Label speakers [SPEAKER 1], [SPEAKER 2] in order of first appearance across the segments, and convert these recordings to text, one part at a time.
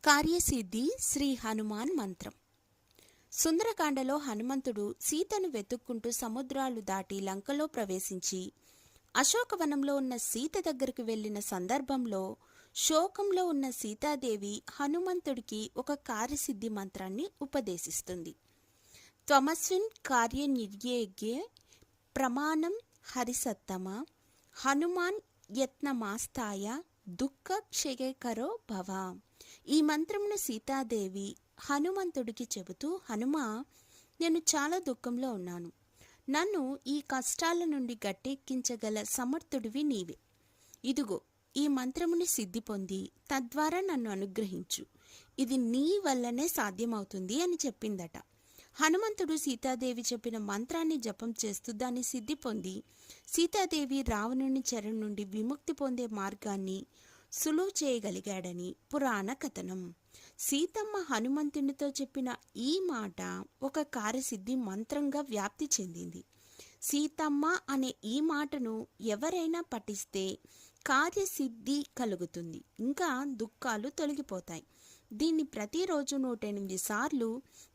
[SPEAKER 1] కార్యసిద్ధి శ్రీ హనుమాన్ మంత్రం. సుందరకాండలో హనుమంతుడు సీతను వెతుక్కుంటూ సముద్రాలు దాటి లంకలో ప్రవేశించి అశోకవనంలో ఉన్న సీత దగ్గరకు వెళ్ళిన సందర్భంలో శోకంలో ఉన్న సీతాదేవి హనుమంతుడికి ఒక కార్యసిద్ధి మంత్రాన్ని ఉపదేశిస్తుంది. త్వమస్మిన్ కార్యనిర్యేగే ప్రమాణం హరిసత్తమ హనుమాన్ యత్నమాస్తాయ దుఃఖ క్షయకరో భవ. ఈ మంత్రమును సీతాదేవి హనుమంతుడికి చెబుతూ, హనుమా, నేను చాలా దుఃఖంలో ఉన్నాను. నన్ను ఈ కష్టాల నుండి గట్టెక్కించగల సమర్థుడివి నీవే. ఇదిగో ఈ మంత్రముని సిద్ధి పొంది తద్వారా నన్ను అనుగ్రహించు. ఇది నీ వల్లనే సాధ్యమవుతుంది అని చెప్పిందట. హనుమంతుడు సీతాదేవి చెప్పిన మంత్రాన్ని జపం చేస్తూ దాన్ని సిద్ధి పొంది సీతాదేవి రావణుని చెర నుండి విముక్తి పొందే మార్గాన్ని సులువు చేయగలిగాడని పురాణ కథనం. సీతమ్మ హనుమంతునితో చెప్పిన ఈ మాట ఒక కార్యసిద్ధి మంత్రంగా వ్యాప్తి చెందింది. సీతమ్మ అనే ఈ మాటను ఎవరైనా పఠిస్తే కార్యసిద్ధి కలుగుతుంది, ఇంకా దుఃఖాలు తొలగిపోతాయి. దీన్ని ప్రతిరోజు 108 సార్లు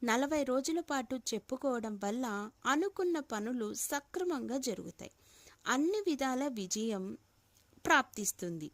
[SPEAKER 1] 40 రోజుల పాటు చెప్పుకోవడం వల్ల అనుకున్న పనులు సక్రమంగా జరుగుతాయి, అన్ని విధాల విజయం ప్రాప్తిస్తుంది.